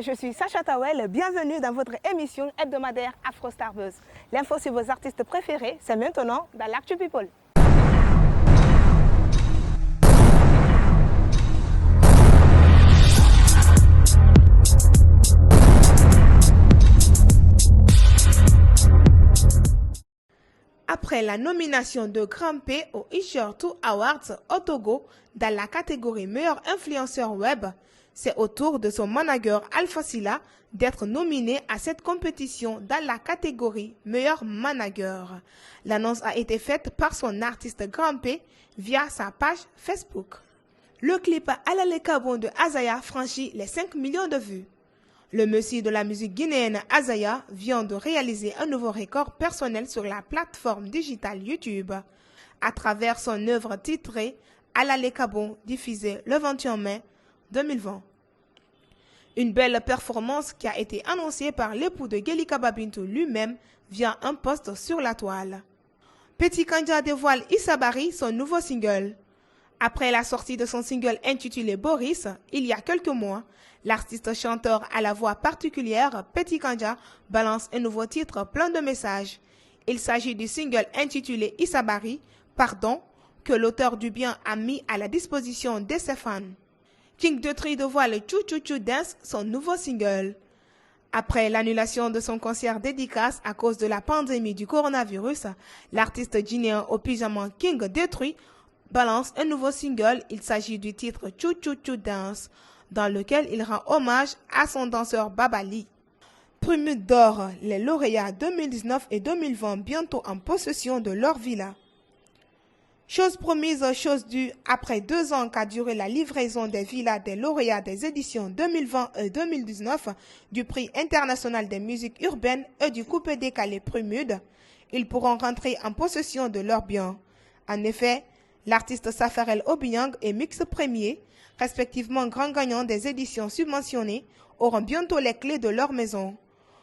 je suis Sacha Tawel, bienvenue dans votre émission hebdomadaire Afro Star Buzz. L'info sur vos artistes préférés, c'est maintenant dans l'Actu People. Après la nomination de Grand P au Isher2 Awards au Togo dans la catégorie meilleur influenceur web, c'est au tour de son manager Alpha Sylla d'être nominé à cette compétition dans la catégorie meilleur manager. L'annonce a été faite par son artiste Grand P via sa page Facebook. Le clip Alale Kabon de Azaya franchit les 5 millions de vues. Le monsieur de la musique guinéenne Azaya vient de réaliser un nouveau record personnel sur la plateforme digitale YouTube à travers son œuvre titrée Alale Kabon, diffusée le 21 mai 2020. Une belle performance qui a été annoncée par l'époux de Gelika Babinto lui-même via un post sur la toile. Petit Kanja dévoile Isabari, son nouveau single. Après la sortie de son single intitulé Boris, il y a quelques mois, l'artiste chanteur à la voix particulière, Petit Kanja, balance un nouveau titre plein de messages. Il s'agit du single intitulé Isabari, Pardon, que l'auteur du bien a mis à la disposition de ses fans. King Detri dévoile Chou Chou Chou Dance, son nouveau single. Après l'annulation de son concert dédicace à cause de la pandémie du coronavirus, l'artiste guinéen au pyjama King Detri balance un nouveau single. Il s'agit du titre Chou Chou Chou Dance, dans lequel il rend hommage à son danseur Babali. Prime d'or, les lauréats 2019 et 2020 bientôt en possession de leur villa. Chose promise, chose due, après 2 ans qu'a duré la livraison des villas des lauréats des éditions 2020 et 2019 du prix international des musiques urbaines et du coupé décalé Primude, ils pourront rentrer en possession de leurs biens. En effet, l'artiste Safarel Obiang et Mix Premier, respectivement grands gagnants des éditions subventionnées, auront bientôt les clés de leur maison.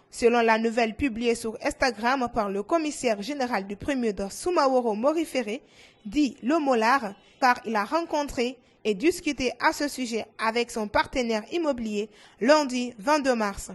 Selon la nouvelle publiée sur Instagram par le commissaire général du Primude Soumaworo Morifere, dit Le Molar, car il a rencontré et discuté à ce sujet avec son partenaire immobilier lundi 22 mars.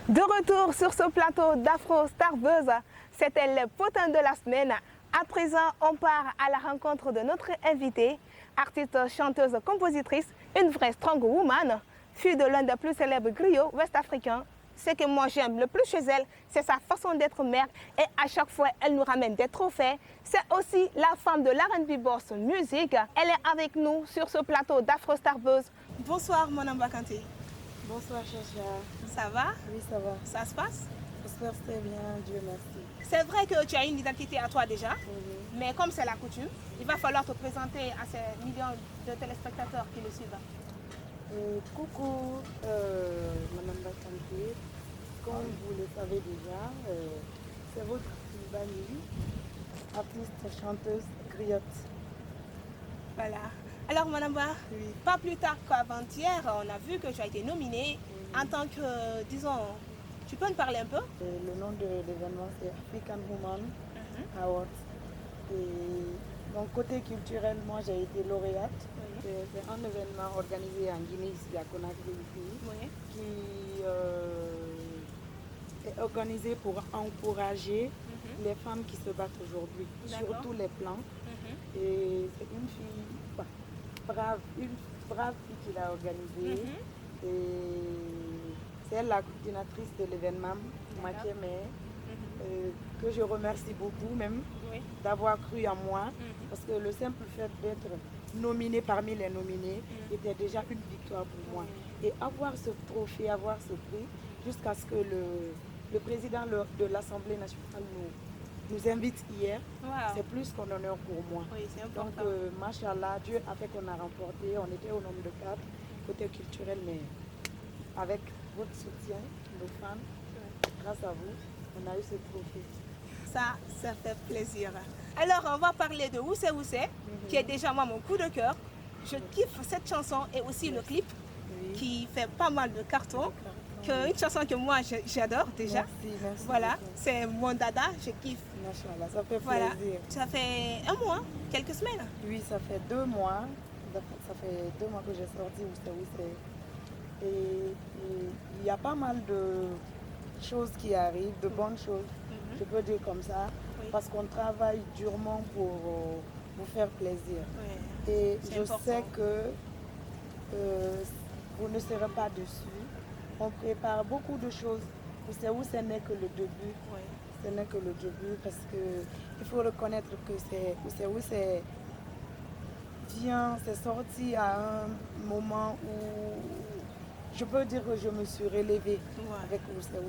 De retour sur ce plateau d'Afro Star Buzz, c'était le potin de la semaine. À présent, on part à la rencontre de notre invitée, artiste, chanteuse, compositrice, une vraie strong woman, fille de l'un des plus célèbres griots ouest-africains. Ce que moi j'aime le plus chez elle, c'est sa façon d'être mère et à chaque fois elle nous ramène des trophées. C'est aussi la femme de l'R&B Boss Music. Elle est avec nous sur ce plateau d'Afro Star Buzz. Bonsoir Monamba Kanté. Bonsoir Chacha. Ça va? Oui, ça va. Ça se passe? Ça se passe très bien, Dieu merci. C'est vrai que tu as une identité à toi déjà, Oui. mais comme c'est la coutume, il va falloir te présenter à ces millions de téléspectateurs qui le suivent. Coucou, Madame Bakanté. Comme vous le savez déjà, c'est votre fille Bani, artiste, chanteuse, griotte. Voilà. Alors Manamba, Oui. pas plus tard qu'avant-hier, on a vu que tu as été nominée en tant que, disons, tu peux nous parler un peu? Le nom de l'événement c'est African Woman Awards. Et donc côté culturel, moi j'ai été lauréate. Oui. C'est un événement organisé en Guinée, ici à Conakry, Oui. qui est organisé pour encourager les femmes qui se battent aujourd'hui, sur tous les plans. Et c'est une fille brave, fille qui l'a organisé. Et c'est elle la coordinatrice de l'événement, Mathieu May, que je remercie beaucoup même d'avoir cru en moi. Parce que le simple fait d'être nominée parmi les nominés était déjà une victoire pour moi. Et avoir ce trophée, avoir ce prix, jusqu'à ce que le président de l'Assemblée nationale nous invite hier, c'est plus qu'un honneur pour moi. Oui, c'est important. Donc, machallah, Dieu a fait qu'on a remporté, on était au nombre de 4, côté culturel, mais avec votre soutien, nos fans, grâce à vous, on a eu ce trophée. Ça fait plaisir. Alors, on va parler de Woussé Woussé, qui est déjà moi mon coup de cœur. Je kiffe cette chanson et aussi le clip qui fait pas mal de cartons. Une chanson que moi j'adore déjà. Merci. Voilà, beaucoup. c'est mon dada, je kiffe. Machallah, ça fait Voilà. plaisir. Ça fait un mois, quelques semaines. Oui, ça fait 2 mois. Ça fait 2 mois que j'ai sorti Ousé. Et il y a pas mal de choses qui arrivent, de bonnes choses, je peux dire comme ça, Oui. parce qu'on travaille durement pour vous faire plaisir. Oui. Et C'est je important. sais que vous ne serez pas dessus. On prépare beaucoup de choses. Ousé n'est que le début. Oui. Ce n'est que le début parce qu'il faut reconnaître que c'est sorti à un moment où je peux dire que je me suis relevée avec Ousé.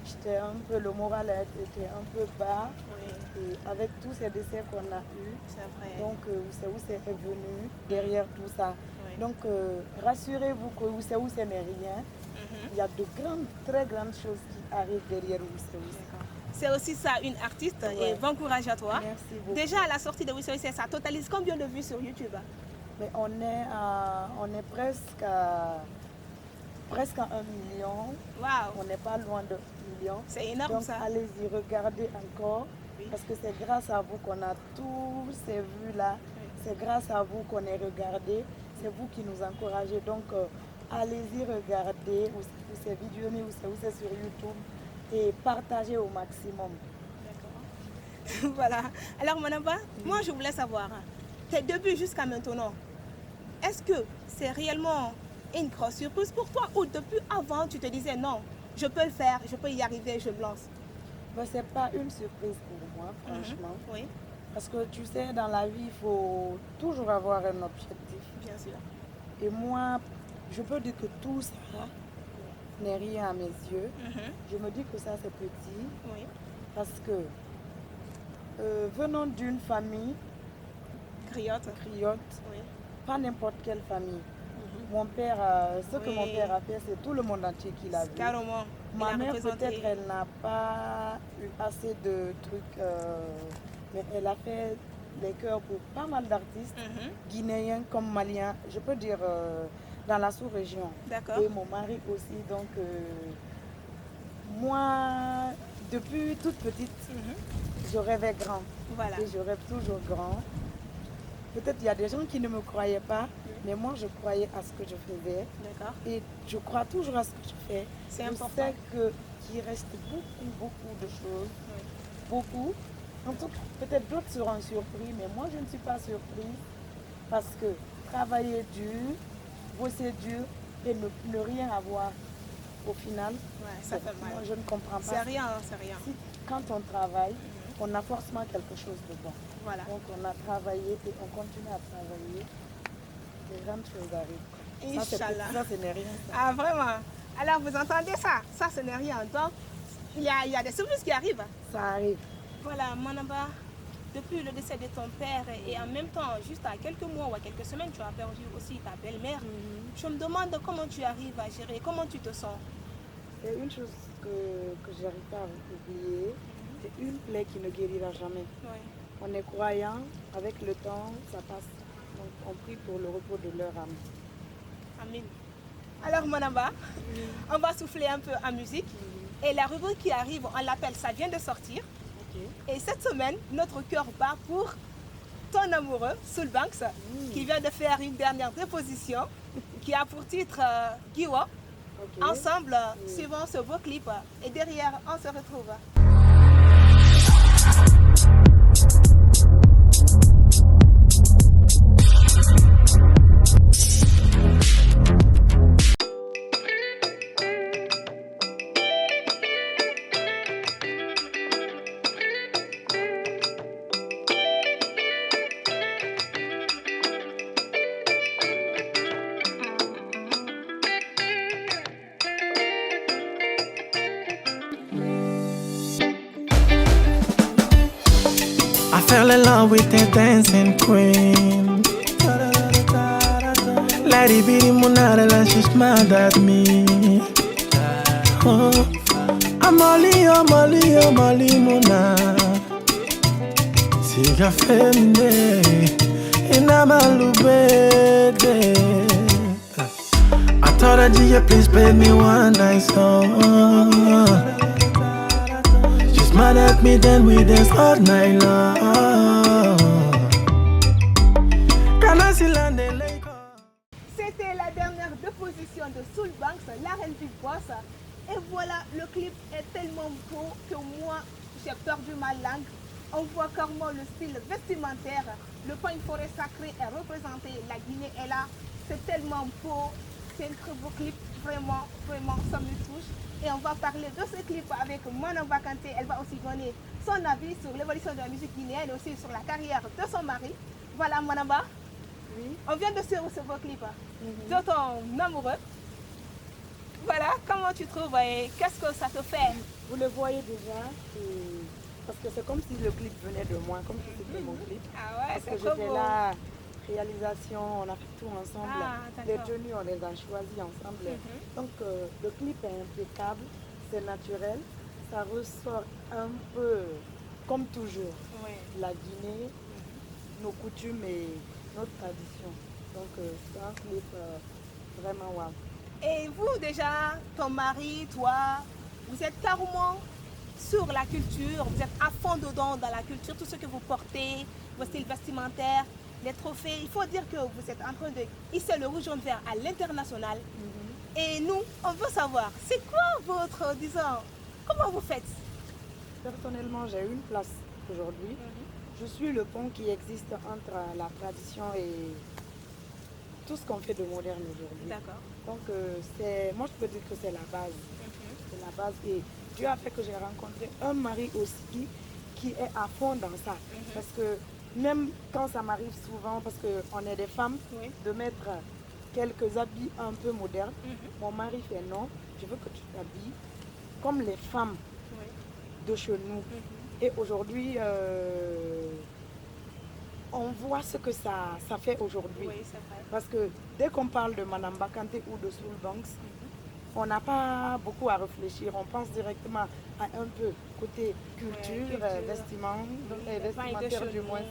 J'étais un peu, le moral était un peu bas. Oui. Et avec tous ces décès qu'on a eus, donc Ousé est venu derrière tout ça. Oui. Donc rassurez-vous que Ousé n'est rien. Il y a de très grandes choses qui arrivent derrière Ousé. C'est aussi ça, une artiste, et bon courage à toi. Merci beaucoup. Déjà à la sortie de Ousé, ça totalise combien de vues sur YouTube? Mais on est presque à 1 million. Waouh! On n'est pas loin de 1 million. C'est énorme. Donc, ça. allez-y, regardez encore. Oui. Parce que c'est grâce à vous qu'on a tous ces vues-là. Oui. C'est grâce à vous qu'on est regardé. C'est vous qui nous encouragez. Donc, allez-y, regardez ces vidéos, Ousé sur YouTube et partagez au maximum. D'accord. Voilà. Alors, Manaba, moi, je voulais savoir, tes débuts jusqu'à maintenant, est-ce que c'est réellement une grosse surprise pour toi ou depuis avant, tu te disais non, je peux le faire, je peux y arriver, je me lance? Ben, ce n'est pas une surprise pour moi, franchement. Oui. Parce que tu sais, dans la vie, il faut toujours avoir un objectif. Bien sûr. Et moi, je peux dire que tout ça n'est rien à mes yeux. Je me dis que ça, c'est petit. Oui. Parce que venant d'une famille criotte, oui. Pas n'importe quelle famille. Mon père, que mon père a fait, c'est tout le monde entier qui l'a vu. Carrément. Ma mère, peut-être, elle n'a pas eu assez de trucs, mais elle a fait les chœurs pour pas mal d'artistes, guinéens comme maliens, je peux dire dans la sous-région. D'accord. Et mon mari aussi. Donc, moi, depuis toute petite, je rêvais grand. Voilà. Et je rêve toujours grand. Peut-être il y a des gens qui ne me croyaient pas, mais moi je croyais à ce que je faisais. D'accord. Et je crois toujours à ce que je fais. C'est important. Je sais qu'il reste beaucoup de choses. Oui. Beaucoup. En tout cas, peut-être d'autres seront surpris, mais moi je ne suis pas surprise parce que travailler dur, bosser dur et ne rien avoir au final, ça fait mal. Moi je ne comprends pas. C'est rien, c'est rien. Si, quand on travaille, on a forcément quelque chose de bon. Voilà. Donc on a travaillé et on continue à travailler. Les grandes choses arrivent. Inch'Allah. Ça, ce n'est rien. Ça. Ah, vraiment? Alors vous entendez ça? Ça, ce n'est rien. Donc, il y a des surprises qui arrivent. Ça arrive. Voilà, Manaba, depuis le décès de ton père et en même temps, juste à quelques mois ou à quelques semaines, tu as perdu aussi ta belle-mère. Je me demande comment tu arrives à gérer, comment tu te sens? C'est une chose que je n'arrive pas à oublier. C'est une plaie qui ne guérira jamais. Oui. On est croyant, avec le temps, ça passe. Donc on prie pour le repos de leur âme. Amen. Alors Manaba, on va souffler un peu en musique. Et la rubrique qui arrive, on l'appelle Ça vient de sortir. Et cette semaine, notre cœur bat pour ton amoureux, Soul Banks, qui vient de faire une dernière déposition, qui a pour titre Giwa. Ensemble, suivant ce beau clip. Et derrière, on se retrouve. I fell in love with a dancing queen. Lady Bidi Munara, she smiled at me. Oh, Amali, Muna. Siga femme, inamalubede. told her, Gia, please pay me one night song. She's mad at me, then we dance all night long. Can I see land in Lagos? C'était la dernière déposition de Soul Banks, la reine du boss. Et voilà, le clip est tellement beau que moi, j'ai perdu ma langue. On voit carrément le style vestimentaire. Le point forêt sacré est représenté, la Guinée est là. C'est tellement beau, c'est un très beau clip, vraiment, vraiment, ça me touche. Et on va parler de ce clip avec Manamba Kanté. Elle va aussi donner son avis sur l'évolution de la musique guinéenne et aussi sur la carrière de son mari. Voilà Manamba. Oui. On vient de se recevoir clip de ton amoureux. Voilà, comment tu trouves et qu'est-ce que ça te fait? Vous le voyez déjà, parce que c'est comme si le clip venait de moi, comme si c'était mon clip. Ah ouais, Parce c'est que trop j'étais beau. là, réalisation, on a fait tout ensemble. Ah, Les d'accord. tenues, on les a choisies ensemble. Donc le clip est impeccable, c'est naturel, ça ressort un peu comme toujours. Oui. La Guinée, nos coutumes et notre tradition. Donc c'est un clip vraiment waouh. Et vous déjà, ton mari, toi, vous êtes carrément sur la culture, vous êtes à fond dedans dans la culture, tout ce que vous portez, vos styles vestimentaires, les trophées. Il faut dire que vous êtes en train de hisser le rouge jaune vert à l'international. Et nous, on veut savoir, c'est quoi votre, disons, comment vous faites? Personnellement, j'ai une place aujourd'hui. Je suis le pont qui existe entre la tradition et tout ce qu'on fait de moderne aujourd'hui. D'accord. Donc, moi, je peux dire que c'est la base. C'est la base. Et Dieu a fait que j'ai rencontré un mari aussi qui est à fond dans ça. Parce que même quand ça m'arrive souvent, parce qu'on est des femmes, Oui. de mettre quelques habits un peu modernes, mon mari fait non, je veux que tu t'habilles comme les femmes Oui. de chez nous. Et aujourd'hui, on voit ce que ça fait aujourd'hui. Oui, c'est vrai. Parce que dès qu'on parle de Manamba Kanté ou de Soul Banks, on n'a pas beaucoup à réfléchir. On pense directement à un peu côté culture, vestimentaire, vestimentaire du moins.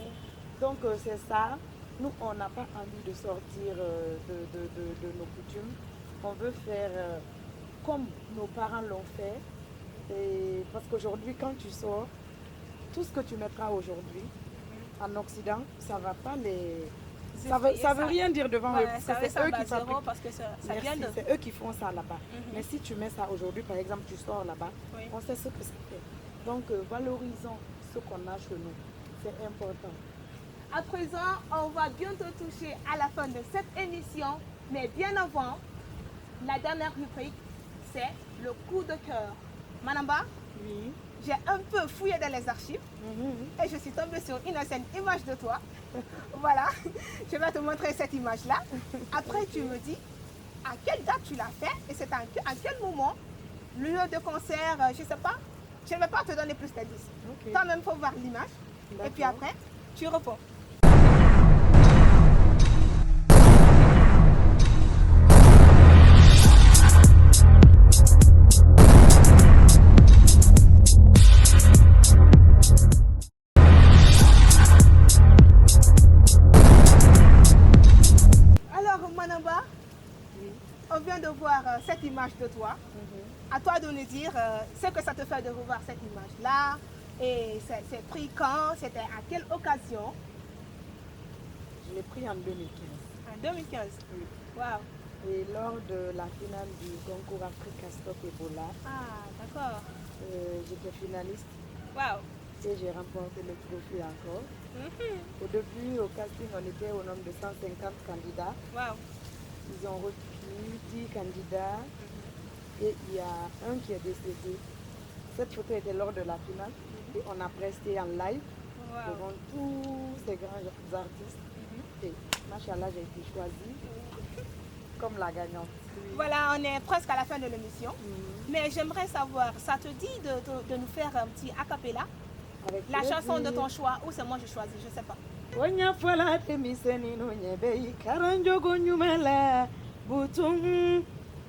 Donc c'est ça. Nous, on n'a pas envie de sortir de nos coutumes. On veut faire comme nos parents l'ont fait. Et parce qu'aujourd'hui, quand tu sors, tout ce que tu mettras aujourd'hui en Occident, ça va pas les... Ça veut rien dire devant eux. Ça C'est eux qui fabriquent. parce que ça Merci, vient de... c'est eux qui font ça là-bas. Mais si tu mets ça aujourd'hui, par exemple, tu sors là-bas, Oui. on sait ce que ça fait. Donc, valorisons ce qu'on a chez nous. C'est important. À présent, on va bientôt toucher à la fin de cette émission. Mais bien avant, la dernière rubrique, c'est le coup de cœur. Manamba, Oui. j'ai un peu fouillé dans les archives et je suis tombée sur une ancienne image de toi. Voilà, je vais te montrer cette image-là. Après, tu me dis à quelle date tu l'as fait et c'est à quel moment, lieu de concert, je ne sais pas. Je ne vais pas te donner plus d'indices. Ok. Toi-même, il faut voir l'image. Et puis D'accord. après, tu réponds. Alors, Manamba, on vient de voir cette image de toi. À toi de nous dire ce que ça te fait de revoir cette image-là. Et c'est pris quand? C'était à quelle occasion? Je l'ai pris en 2015. En 2015. Oui. Waouh. Et lors de la finale du concours Africa Stop Ebola, Ah, d'accord. j'étais finaliste Waouh. et j'ai remporté le trophée encore. Au début, au casting, on était au nombre de 150 candidats. Waouh. Ils ont retenu 10 candidats et il y a un qui est décédé. Cette photo était lors de la finale et on a presté en live devant tous ces grands artistes. Et machallah, j'ai été choisie comme la gagnante. Voilà, on est presque à la fin de l'émission. Mais j'aimerais savoir, ça te dit de nous faire un petit acapella? Avec La plaisir. chanson de ton choix ou c'est moi je choisis, je ne sais pas. Onya fola temiseni no nyebe karanjogo nyumela butum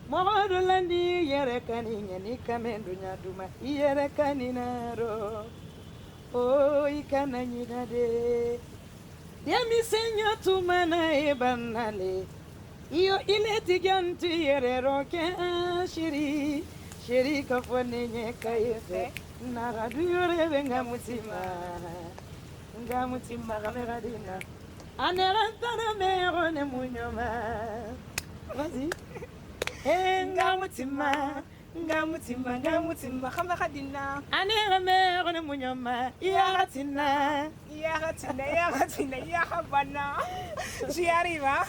modo landi yere kani nyani kamendo nyaduma yere kani naro o ikana nyidade demisenya tumana ebanale Yo ile tigantu yere roke shiri shiri kafone nye kayefe naradu yore benga mutima kamera dina anerantana merone munyoma vas-y ngamutima kamera dina anera merone munyoma yaratina Yarabana. J'y arrive, hein?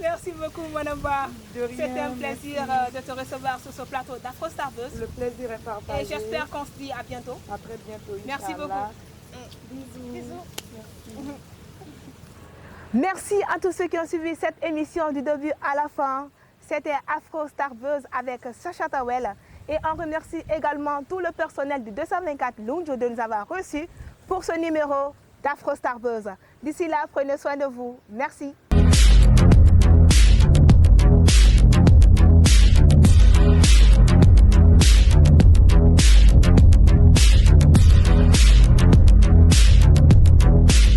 Merci beaucoup, Manamba. C'était un plaisir de te recevoir sur ce plateau d'Afro Star Buzz. Le plaisir est partagé. Et j'espère qu'on se dit à bientôt. À très bientôt. Merci Inch'Allah. beaucoup. Bisous. Merci à tous ceux qui ont suivi cette émission du début à la fin. C'était Afro Star Buzz avec Sacha Tawel. Et on remercie également tout le personnel du 224 Lunjo de nous avoir reçus pour ce numéro d'Afro Star Buzz. D'ici là, prenez soin de vous. Merci.